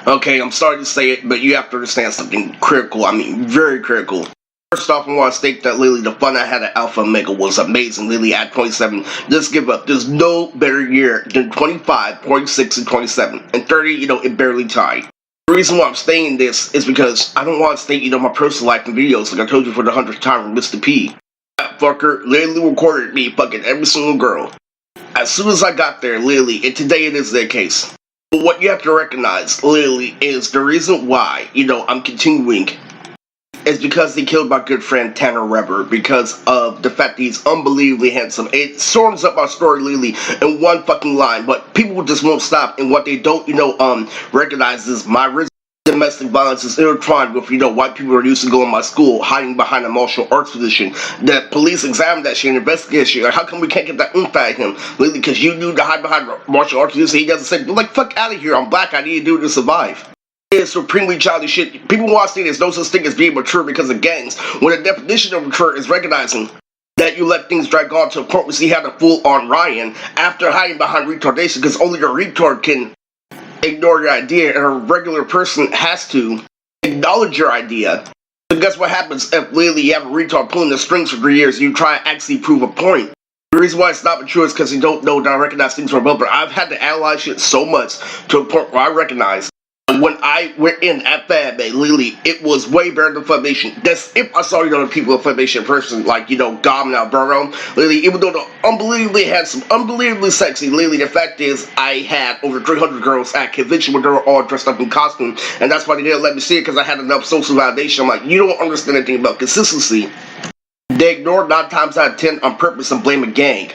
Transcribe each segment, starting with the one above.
Okay, I'm sorry to say it, but you have to understand something critical. I mean, very critical. First off, I want to state that Lily, the fun I had at Alpha Omega was amazing. Lily, at 27, just give up. There's no better year than 25, 46, and 27. And 30, it barely tied. The reason why I'm saying this is because I don't want to state, my personal life in videos like I told you for the 100th time with Mr. P. That fucker literally recorded me fucking every single girl. As soon as I got there, literally, and today it is their case. But what you have to recognize, literally, is the reason why, I'm continuing is because they killed my good friend Tanner Rever because of the fact that he's unbelievably handsome. It sums up our story, literally, in one fucking line, but people just won't stop, and what they don't, recognize is my domestic violence is intertwined with, white people are used to go in my school, hiding behind a martial arts position. The police examined that shit and investigated that shit. Like, how come we can't get that oomph out of him? Literally, because you knew to hide behind martial arts position, he doesn't say, like, fuck out of here, I'm black, I need to do it to survive. It's supremely childish shit. People want to say there's no such thing as being mature because of gangs, when the definition of mature is recognizing that you let things drag on to a point where he had a full-on Ryan after hiding behind retardation, because only a retard can ignore your idea, and a regular person has to acknowledge your idea. So guess what happens if literally you have a retard pulling the strings for 3 years and you try to actually prove a point? The reason why it's not mature is because you don't know that I recognize things from above, but I've had to analyze shit so much to a point where I recognize when I went in at Fab Bay, literally, it was way better than Funimation. That's if I saw, the people of Funimation in person, like, Gom and Alberto, literally, even though they're unbelievably handsome, unbelievably sexy, literally, the fact is, I had over 300 girls at convention where they were all dressed up in costume, and that's why they didn't let me see it, because I had enough social validation. I'm like, you don't understand anything about consistency. They ignored 9 times out of 10 on purpose and blame a gang.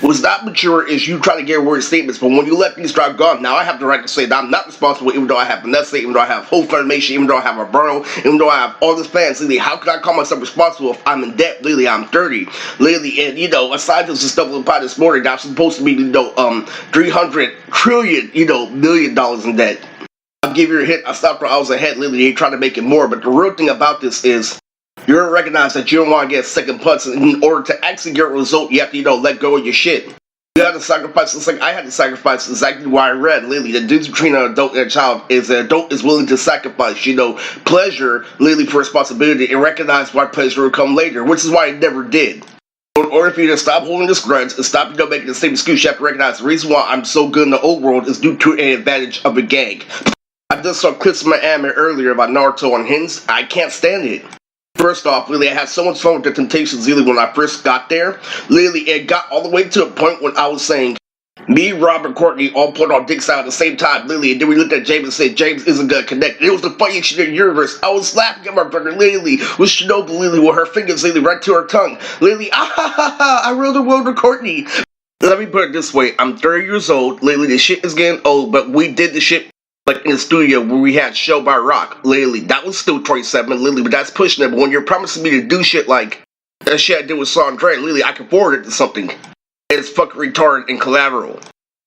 What's not mature is you try to get word statements, but when you let things drive gone, now I have the right to say that I'm not responsible, even though I have Vanessa, even though I have whole Funimation, even though I have Alberto, even though I have all this fans. Literally, how can I call myself responsible if I'm in debt? Literally, I'm 30. Literally, and aside from the stuff we about this morning, I'm supposed to be, 300 trillion, million dollars in debt. I'll give you a hint. I stopped for hours ahead, literally, trying to make it more, but the real thing about this is, you're gonna recognize that you don't want to get second punch. In order to actually get a result, you have to, let go of your shit. You have to sacrifice. It's like I had to sacrifice exactly what I read. Literally, the difference between an adult and a child is an adult is willing to sacrifice, pleasure, literally, for responsibility, and recognize why pleasure will come later, which is why it never did. In order for you to stop holding this grudge and stop, making the same excuse, you have to recognize the reason why I'm so good in the old world is due to an advantage of a gang. I just saw clips of my anime earlier about Naruto on Hins. I can't stand it. First off, literally, I had so much fun with the Temptations, literally, when I first got there. Literally, it got all the way to a point when I was saying, me, Rob, and Courtney all put our dicks out at the same time, literally, and then we looked at James and said, James isn't gonna connect. It was the funniest shit in the universe. I was laughing at my brother, literally, with Shinobu, literally, with her fingers, literally, right to her tongue. Literally, ah ha ha ha, I ruled the world with Courtney. Let me put it this way, I'm 30 years old, literally, the shit is getting old, but we did the shit like in the studio where we had Show by Rock, literally, that was still 27, literally, but that's pushing it. But when you're promising me to do shit like that shit I did with Sandre, literally, I can forward it to something. It's fucking retarded and collateral.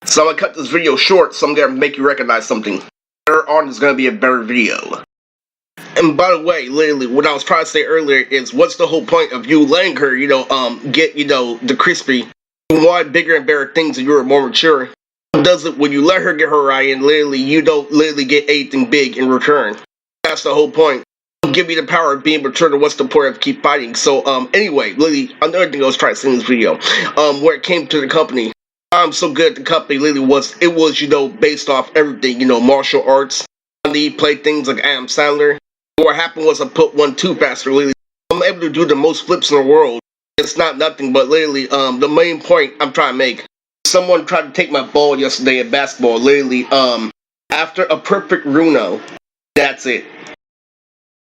So I'm gonna cut this video short, so I'm gonna make you recognize something. Later on is gonna be a better video. And by the way, literally, what I was trying to say earlier is, what's the whole point of you letting her, get, the crispy, you want bigger and better things and you're more mature. Does it when you let her get her Ryan, literally, you don't literally get anything big in return. That's the whole point. Give me the power of being mature, and what's the point of keep fighting? So, anyway, literally, another thing I was trying to say in this video, where it came to the company, I'm so good at the company, literally, was based off everything, martial arts, they play things like Adam Sandler. What happened was I put 1 too faster, literally. I'm able to do the most flips in the world. It's not nothing, but literally, the main point I'm trying to make. Someone tried to take my ball yesterday at basketball, literally, after a perfect Runo. That's it.